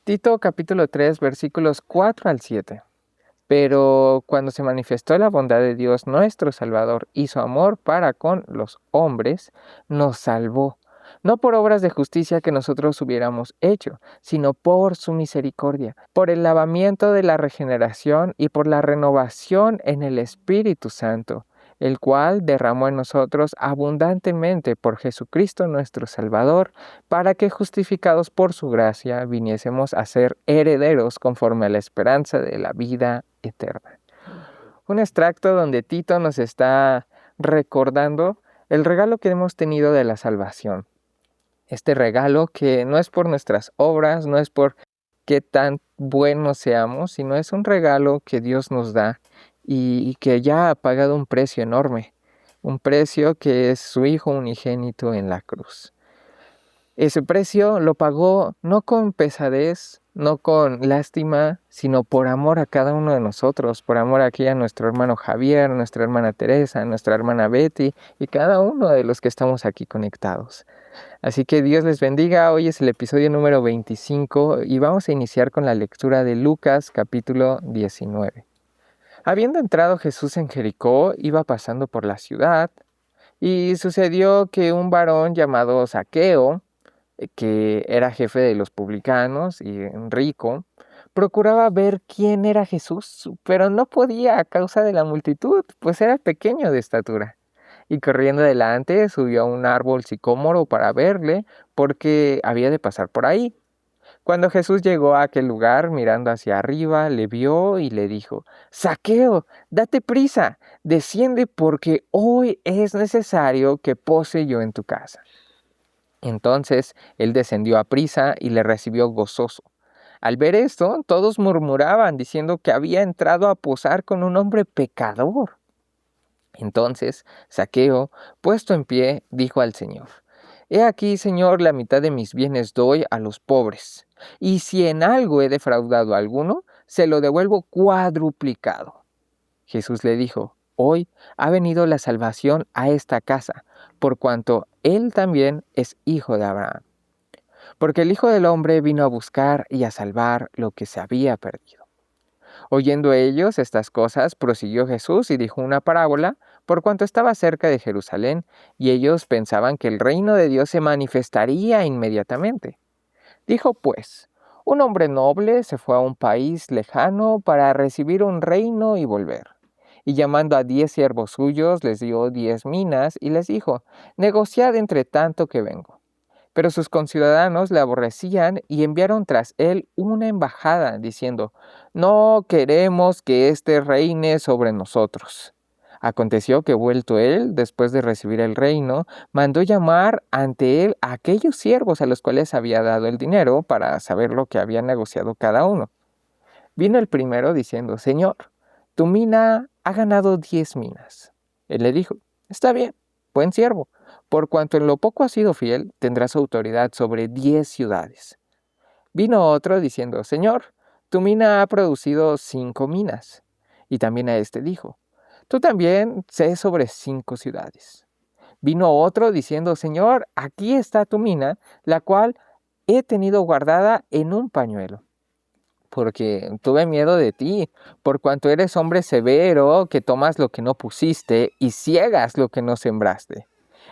Tito capítulo 3 versículos 4 al 7. Pero cuando se manifestó la bondad de Dios nuestro Salvador y su amor para con los hombres, nos salvó, no por obras de justicia que nosotros hubiéramos hecho, sino por su misericordia, por el lavamiento de la regeneración y por la renovación en el Espíritu Santo, el cual derramó en nosotros abundantemente por Jesucristo nuestro Salvador, para que justificados por su gracia viniésemos a ser herederos conforme a la esperanza de la vida eterna. Un extracto donde Tito nos está recordando el regalo que hemos tenido de la salvación. Este regalo que no es por nuestras obras, no es por qué tan buenos seamos, sino es un regalo que Dios nos da y que ya ha pagado un precio enorme, un precio que es su Hijo unigénito en la cruz. Ese precio lo pagó no con pesadez, no con lástima, sino por amor a cada uno de nosotros, por amor aquí a nuestro hermano Javier, a nuestra hermana Teresa, a nuestra hermana Betty y cada uno de los que estamos aquí conectados. Así que Dios les bendiga. Hoy es el episodio número 25 y vamos a iniciar con la lectura de Lucas capítulo 19. Habiendo entrado Jesús en Jericó, iba pasando por la ciudad y sucedió que un varón llamado Zaqueo, que era jefe de los publicanos y rico, procuraba ver quién era Jesús, pero no podía a causa de la multitud, pues era pequeño de estatura. Y corriendo adelante subió a un árbol sicómoro para verle, porque había de pasar por ahí. Cuando Jesús llegó a aquel lugar, mirando hacia arriba, le vio y le dijo: Zaqueo, date prisa, desciende porque hoy es necesario que pose yo en tu casa. Entonces él descendió a prisa y le recibió gozoso. Al ver esto, todos murmuraban, diciendo que había entrado a posar con un hombre pecador. Entonces Zaqueo, puesto en pie, dijo al Señor: He aquí, Señor, la mitad de mis bienes doy a los pobres, y si en algo he defraudado a alguno, se lo devuelvo cuadruplicado. Jesús le dijo: Hoy ha venido la salvación a esta casa, por cuanto él también es hijo de Abraham. Porque el Hijo del Hombre vino a buscar y a salvar lo que se había perdido. Oyendo ellos estas cosas, prosiguió Jesús y dijo una parábola, por cuanto estaba cerca de Jerusalén, y ellos pensaban que el reino de Dios se manifestaría inmediatamente. Dijo pues: Un hombre noble se fue a un país lejano para recibir un reino y volver. Y llamando a 10 siervos suyos, les dio 10 minas y les dijo: Negociad entre tanto que vengo. Pero sus conciudadanos le aborrecían y enviaron tras él una embajada, diciendo: No queremos que éste reine sobre nosotros. Aconteció que, vuelto él, después de recibir el reino, mandó llamar ante él a aquellos siervos a los cuales había dado el dinero para saber lo que había negociado cada uno. Vino el primero diciendo: Señor, tu mina ha ganado 10 minas. Él le dijo: Está bien, buen siervo. Por cuanto en lo poco has sido fiel, tendrás autoridad sobre 10 ciudades. Vino otro diciendo: Señor, tu mina ha producido 5 minas. Y también a este dijo: Tú también sé sobre 5 ciudades. Vino otro diciendo: Señor, aquí está tu mina, la cual he tenido guardada en un pañuelo, porque tuve miedo de ti, por cuanto eres hombre severo, que tomas lo que no pusiste y ciegas lo que no sembraste.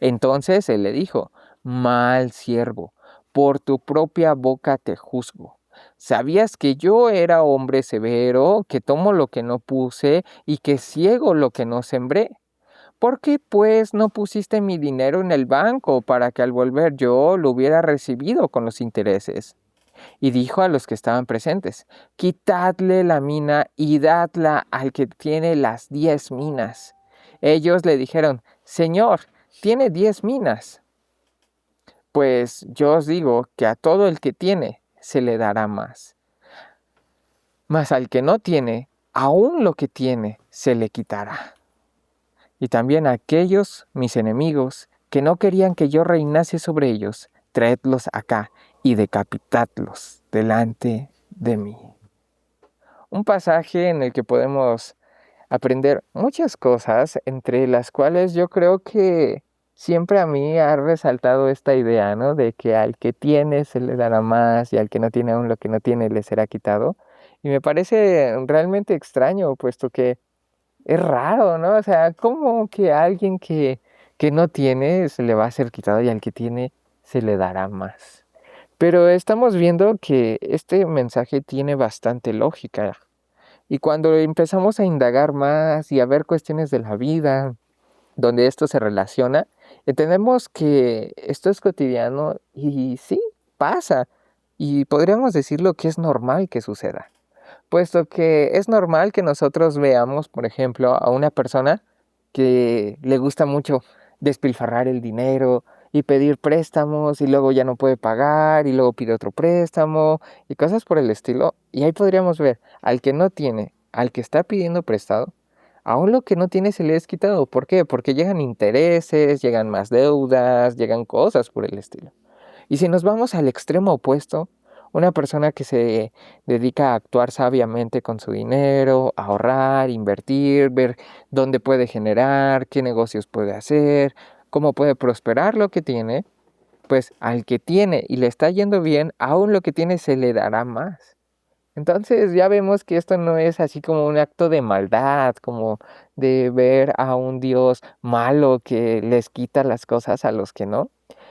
Entonces él le dijo: Mal siervo, por tu propia boca te juzgo. ¿Sabías que yo era hombre severo, que tomo lo que no puse y que ciego lo que no sembré? ¿Por qué pues no pusiste mi dinero en el banco para que al volver yo lo hubiera recibido con los intereses? Y dijo a los que estaban presentes: Quitadle la mina y dadla al que tiene las 10 minas. Ellos le dijeron: Señor, tiene 10 minas. Pues yo os digo que a todo el que tiene se le dará más. Mas al que no tiene, aún lo que tiene se le quitará. Y también a aquellos, mis enemigos, que no querían que yo reinase sobre ellos, traedlos acá y decapitadlos delante de mí. Un pasaje en el que podemos aprender muchas cosas, entre las cuales yo creo que siempre a mí ha resaltado esta idea, ¿no? De que al que tiene se le dará más y al que no tiene aún lo que no tiene le será quitado. Y me parece realmente extraño, puesto que es raro, ¿no? O sea, ¿cómo que a alguien que no tiene se le va a ser quitado y al que tiene se le dará más? Pero estamos viendo que este mensaje tiene bastante lógica. Y cuando empezamos a indagar más y a ver cuestiones de la vida, donde esto se relaciona, entendemos que esto es cotidiano y sí, pasa. Y podríamos decirlo que es normal que suceda, puesto que es normal que nosotros veamos, por ejemplo, a una persona que le gusta mucho despilfarrar el dinero y pedir préstamos y luego ya no puede pagar y luego pide otro préstamo y cosas por el estilo. Y ahí podríamos ver al que no tiene, al que está pidiendo prestado, aún lo que no tiene se le es quitado. ¿Por qué? Porque llegan intereses, llegan más deudas, llegan cosas por el estilo. Y si nos vamos al extremo opuesto, una persona que se dedica a actuar sabiamente con su dinero, ahorrar, invertir, ver dónde puede generar, qué negocios puede hacer, cómo puede prosperar lo que tiene, pues al que tiene y le está yendo bien, aún lo que tiene se le dará más. Entonces ya vemos que esto no es así como un acto de maldad, como de ver a un Dios malo que les quita las cosas a los que no,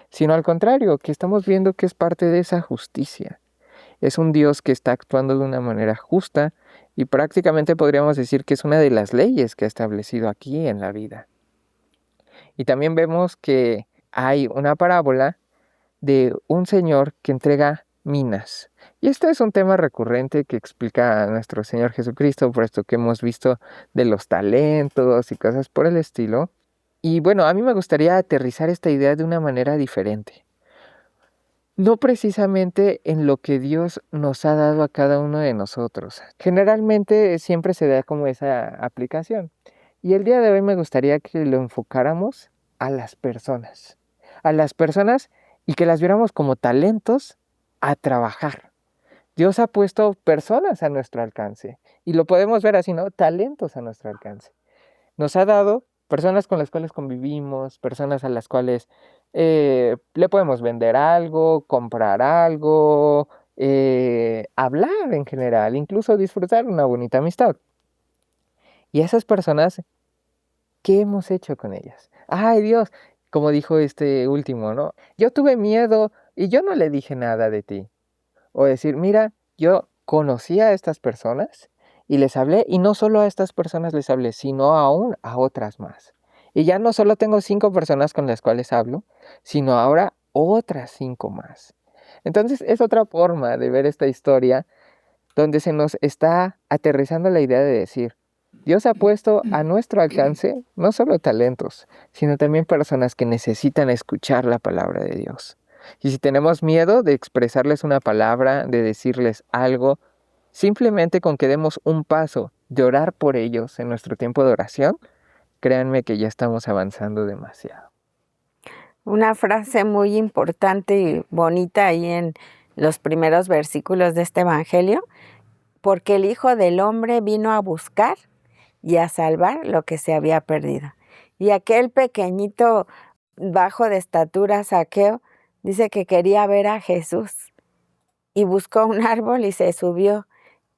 sino al contrario, que estamos viendo que es parte de esa justicia. Es un Dios que está actuando de una manera justa y prácticamente podríamos decir que es una de las leyes que ha establecido aquí en la vida. Y también vemos que hay una parábola de un señor que entrega minas. Y este es un tema recurrente que explica a nuestro Señor Jesucristo, por esto que hemos visto de los talentos y cosas por el estilo. Y bueno, a mí me gustaría aterrizar esta idea de una manera diferente. No precisamente en lo que Dios nos ha dado a cada uno de nosotros. Generalmente siempre se da como esa aplicación. Y el día de hoy me gustaría que lo enfocáramos a las personas. A las personas y que las viéramos como talentos a trabajar. Dios ha puesto personas a nuestro alcance. Y lo podemos ver así, ¿no? Talentos a nuestro alcance. Nos ha dado personas con las cuales convivimos, personas a las cuales le podemos vender algo, comprar algo, hablar en general, incluso disfrutar una bonita amistad. Y esas personas, ¿qué hemos hecho con ellas? Ay Dios, como dijo este último, ¿no? Yo tuve miedo y yo no le dije nada de ti. O decir, mira, yo conocí a estas personas y les hablé, y no solo a estas personas les hablé, sino aún a otras más. Y ya no solo tengo 5 personas con las cuales hablo, sino ahora otras 5 más. Entonces es otra forma de ver esta historia donde se nos está aterrizando la idea de decir, Dios ha puesto a nuestro alcance no solo talentos, sino también personas que necesitan escuchar la palabra de Dios. Y si tenemos miedo de expresarles una palabra, de decirles algo, simplemente con que demos un paso de orar por ellos en nuestro tiempo de oración, créanme que ya estamos avanzando demasiado. Una frase muy importante y bonita ahí en los primeros versículos de este evangelio, porque el Hijo del Hombre vino a buscar y a salvar lo que se había perdido. Y aquel pequeñito bajo de estatura Zaqueo dice que quería ver a Jesús y buscó un árbol y se subió.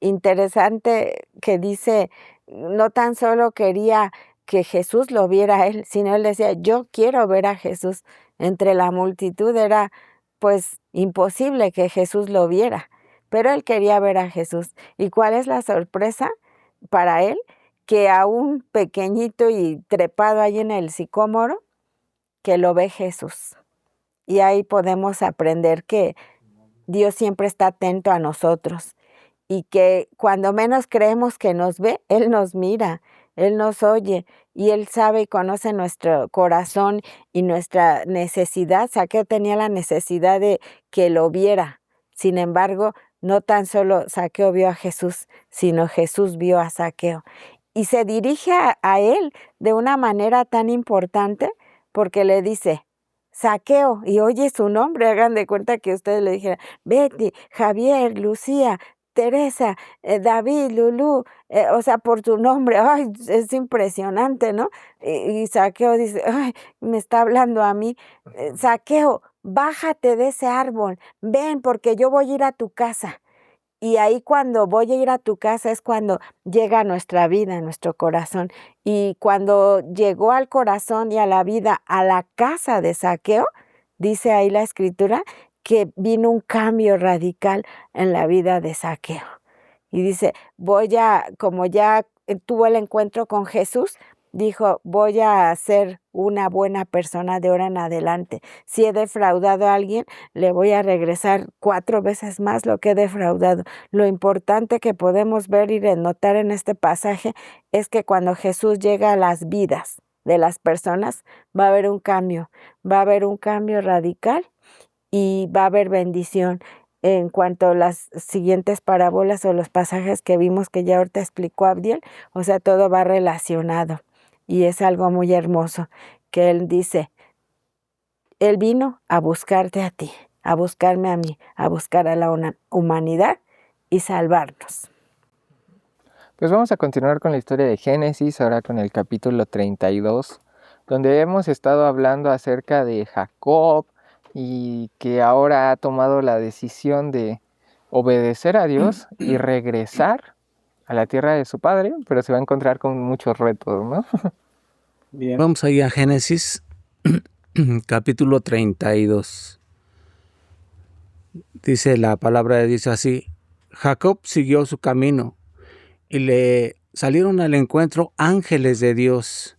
Interesante que dice, no tan solo quería que Jesús lo viera a él, sino él decía, yo quiero ver a Jesús. Entre la multitud era pues imposible que Jesús lo viera, pero él quería ver a Jesús. ¿Y cuál es la sorpresa para él? Que a un pequeñito y trepado ahí en el sicómoro, que lo ve Jesús. Y ahí podemos aprender que Dios siempre está atento a nosotros y que cuando menos creemos que nos ve, Él nos mira, Él nos oye y Él sabe y conoce nuestro corazón y nuestra necesidad. Zaqueo tenía la necesidad de que lo viera. Sin embargo, no tan solo Zaqueo vio a Jesús, sino Jesús vio a Zaqueo. Y se dirige a él de una manera tan importante porque le dice, Zaqueo, y oye su nombre, hagan de cuenta que ustedes le dijeran, Betty, Javier, Lucía, Teresa, David, Lulú, o sea, por tu nombre, ay, es impresionante, ¿no? Y Zaqueo dice, ay, me está hablando a mí. Zaqueo, bájate de ese árbol, ven, porque yo voy a ir a tu casa. Y ahí cuando voy a ir a tu casa es cuando llega a nuestra vida, a nuestro corazón. Y cuando llegó al corazón y a la vida, a la casa de Zaqueo, dice ahí la escritura, que vino un cambio radical en la vida de Zaqueo. Y dice, como ya tuvo el encuentro con Jesús, dijo, voy a ser una buena persona de ahora en adelante. Si he defraudado a alguien, le voy a regresar 4 veces más lo que he defraudado. Lo importante que podemos ver y notar en este pasaje es que cuando Jesús llega a las vidas de las personas, va a haber un cambio radical y va a haber bendición. En cuanto a las siguientes parábolas o los pasajes que vimos que ya ahorita explicó Abdiel, o sea, todo va relacionado. Y es algo muy hermoso que él dice, él vino a buscarte a ti, a buscarme a mí, a buscar a la humanidad y salvarnos. Pues vamos a continuar con la historia de Génesis, ahora con el capítulo 32, donde hemos estado hablando acerca de Jacob y que ahora ha tomado la decisión de obedecer a Dios y regresar a la tierra de su padre, pero se va a encontrar con muchos retos, ¿no? Bien. Vamos ahí a Génesis, capítulo 32. Dice la palabra de Dios así: Jacob siguió su camino y le salieron al encuentro ángeles de Dios.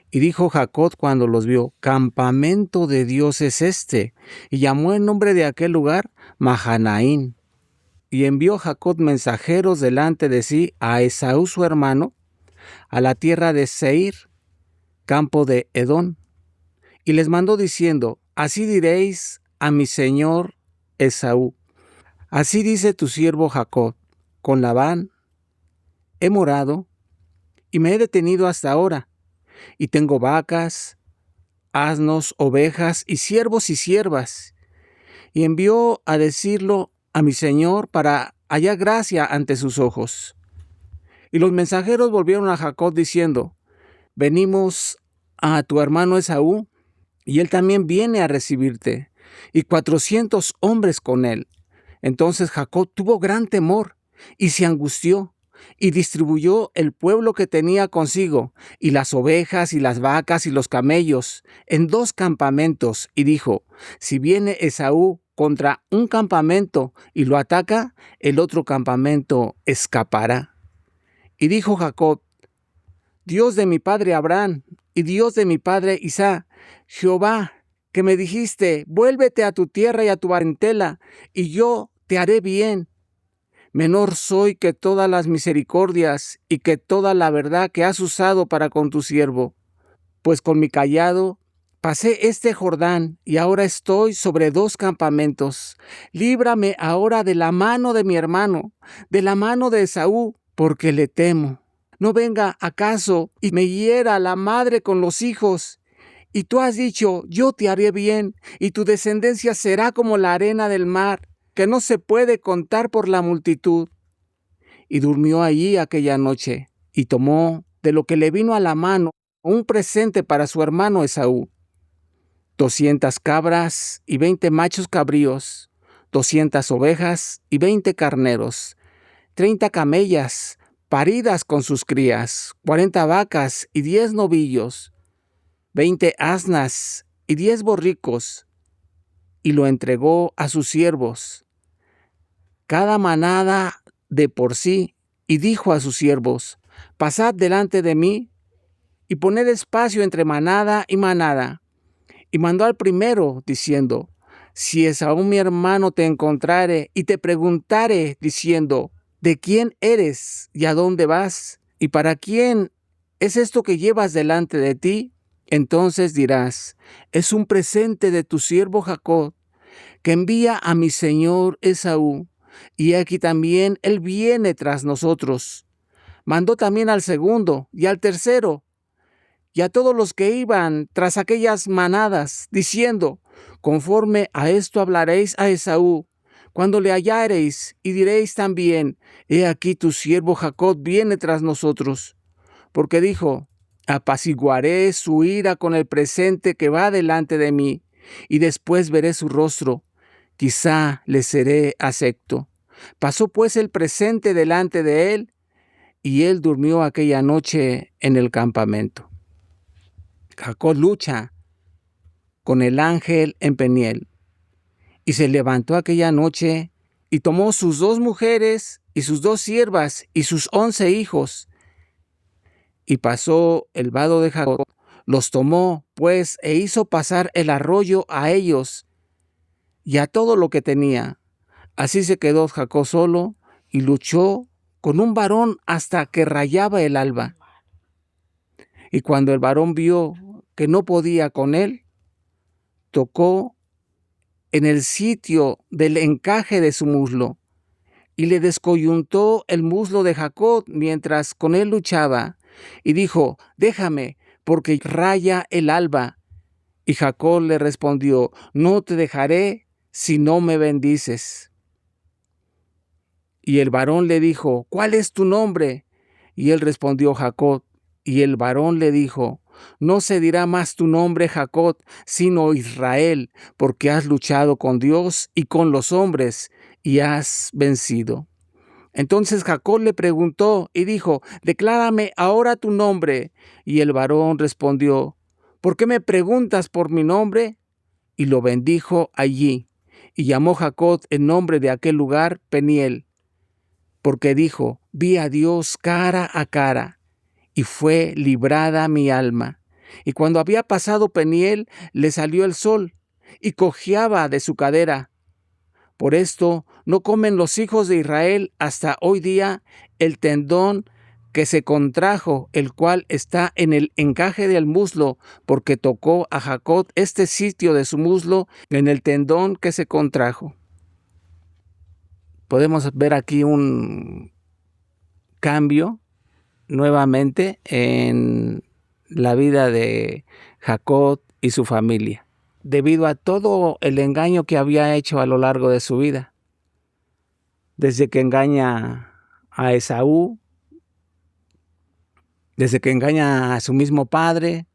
Y dijo Jacob cuando los vio, campamento de Dios es este. Y llamó el nombre de aquel lugar Mahanaín. Y envió Jacob mensajeros delante de sí a Esaú su hermano, a la tierra de Seir, campo de Edom. Y les mandó diciendo, así diréis a mi señor Esaú, así dice tu siervo Jacob, con Labán he morado y me he detenido hasta ahora, y tengo vacas, asnos, ovejas y siervos y siervas. Y envió a decirlo a mi señor para hallar gracia ante sus ojos. Y los mensajeros volvieron a Jacob diciendo, venimos a tu hermano Esaú, y él también viene a recibirte, y 400 hombres con él. Entonces Jacob tuvo gran temor, y se angustió, y distribuyó el pueblo que tenía consigo, y las ovejas, y las vacas, y los camellos, en 2 campamentos, y dijo, si viene Esaú contra un campamento y lo ataca, el otro campamento escapará. Y dijo Jacob, Dios de mi padre Abraham, y Dios de mi padre Isaac, Jehová, que me dijiste, vuélvete a tu tierra y a tu parentela, y yo te haré bien. Menor soy que todas las misericordias y que toda la verdad que has usado para con tu siervo. Pues con mi cayado pasé este Jordán y ahora estoy sobre 2 campamentos. Líbrame ahora de la mano de mi hermano, de la mano de Esaú, porque le temo. No venga acaso y me hiera la madre con los hijos. Y tú has dicho, yo te haré bien, y tu descendencia será como la arena del mar, que no se puede contar por la multitud. Y durmió allí aquella noche, y tomó de lo que le vino a la mano un presente para su hermano Esaú: 200 cabras y 20 machos cabríos, 200 ovejas y 20 carneros, 30 camellas paridas con sus crías, 40 vacas y 10 novillos, 20 asnas y 10 borricos, y lo entregó a sus siervos, cada manada de por sí, y dijo a sus siervos, pasad delante de mí, y poned espacio entre manada y manada. Y mandó al primero, diciendo, si Esaú mi hermano te encontrare, y te preguntare, diciendo, ¿de quién eres y a dónde vas? ¿Y para quién es esto que llevas delante de ti? Entonces dirás, es un presente de tu siervo Jacob, que envía a mi señor Esaú, y aquí también él viene tras nosotros. Mandó también al segundo y al tercero, y a todos los que iban tras aquellas manadas, diciendo, conforme a esto hablaréis a Esaú, cuando le hallareis, y diréis también, he aquí tu siervo Jacob viene tras nosotros, porque dijo, apaciguaré su ira con el presente que va delante de mí, y después veré su rostro, quizá le seré acepto. Pasó pues el presente delante de él, y él durmió aquella noche en el campamento. Jacob lucha con el ángel en Peniel, y se levantó aquella noche, y tomó sus 2 mujeres, y sus 2 siervas, y sus 11 hijos, y pasó el vado de Jacob, los tomó, pues, e hizo pasar el arroyo a ellos, y a todo lo que tenía. Así se quedó Jacob solo, y luchó con un varón hasta que rayaba el alba. Y cuando el varón vio que no podía con él, tocó en el sitio del encaje de su muslo, y le descoyuntó el muslo de Jacob mientras con él luchaba, y dijo, déjame, porque raya el alba. Y Jacob le respondió, no te dejaré si no me bendices. Y el varón le dijo, ¿cuál es tu nombre? Y él respondió, Jacob. Y el varón le dijo, no se dirá más tu nombre Jacob, sino Israel, porque has luchado con Dios y con los hombres, y has vencido. Entonces Jacob le preguntó y dijo, declárame ahora tu nombre. Y el varón respondió, ¿por qué me preguntas por mi nombre? Y lo bendijo allí. Y llamó Jacob el nombre de aquel lugar Peniel, porque dijo, vi a Dios cara a cara, y fue librada mi alma. Y cuando había pasado Peniel, le salió el sol, y cojeaba de su cadera. Por esto no comen los hijos de Israel hasta hoy día el tendón que se contrajo, el cual está en el encaje del muslo, porque tocó a Jacob este sitio de su muslo en el tendón que se contrajo. Podemos ver aquí un cambio nuevamente en la vida de Jacob y su familia, debido a todo el engaño que había hecho a lo largo de su vida. Desde que engaña a Esaú, desde que engaña a su mismo padre,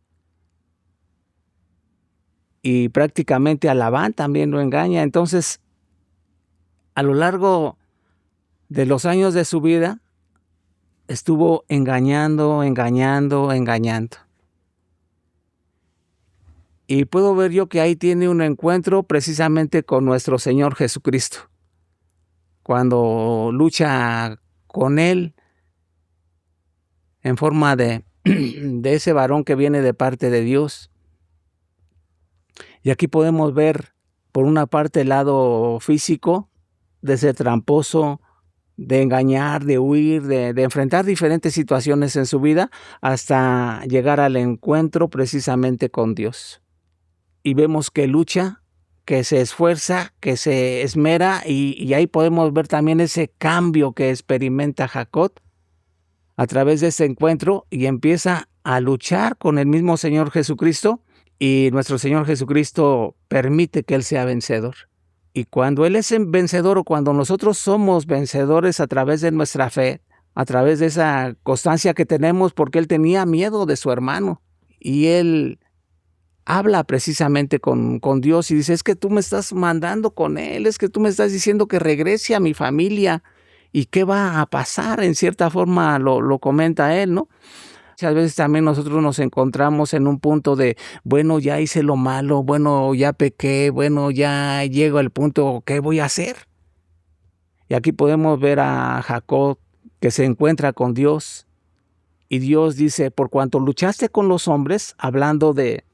y prácticamente a Labán también lo engaña. Entonces, a lo largo de los años de su vida, estuvo engañando. Y puedo ver yo que ahí tiene un encuentro precisamente con nuestro Señor Jesucristo. Cuando lucha con Él en forma de ese varón que viene de parte de Dios. Y aquí podemos ver, por una parte, el lado físico, de ser tramposo, de engañar, de huir, de enfrentar diferentes situaciones en su vida, hasta llegar al encuentro precisamente con Dios. Y vemos que lucha, que se esfuerza, que se esmera, y ahí podemos ver también ese cambio que experimenta Jacob a través de ese encuentro, y empieza a luchar con el mismo Señor Jesucristo, y nuestro Señor Jesucristo permite que Él sea vencedor. Y cuando Él es vencedor, o cuando nosotros somos vencedores a través de nuestra fe, a través de esa constancia que tenemos, porque Él tenía miedo de su hermano, y Él habla precisamente con Dios y dice, es que tú me estás mandando con él, es que tú me estás diciendo que regrese a mi familia, y qué va a pasar, en cierta forma lo comenta él, ¿no? Muchas veces también nosotros nos encontramos en un punto de, bueno, ya hice lo malo, bueno, ya pequé, bueno, ya llego al punto, ¿qué voy a hacer? Y aquí podemos ver a Jacob que se encuentra con Dios, y Dios dice, por cuanto luchaste con los hombres, hablando de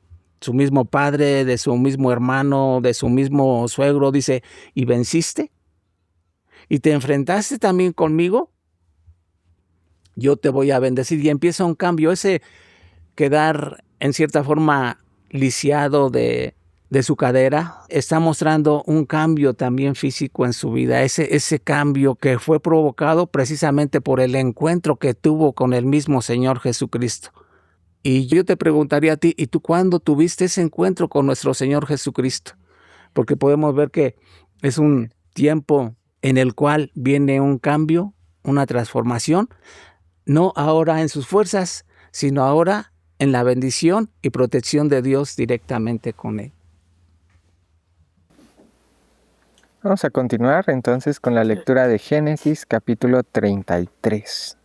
su mismo padre, de su mismo hermano, de su mismo suegro, dice, y venciste, y te enfrentaste también conmigo, yo te voy a bendecir. Y empieza un cambio, ese quedar en cierta forma lisiado de su cadera, está mostrando un cambio también físico en su vida, ese cambio que fue provocado precisamente por el encuentro que tuvo con el mismo Señor Jesucristo. Y yo te preguntaría a ti, ¿y tú cuándo tuviste ese encuentro con nuestro Señor Jesucristo? Porque podemos ver que es un tiempo en el cual viene un cambio, una transformación, no ahora en sus fuerzas, sino ahora en la bendición y protección de Dios directamente con él. Vamos a continuar entonces con la lectura de Génesis capítulo 33.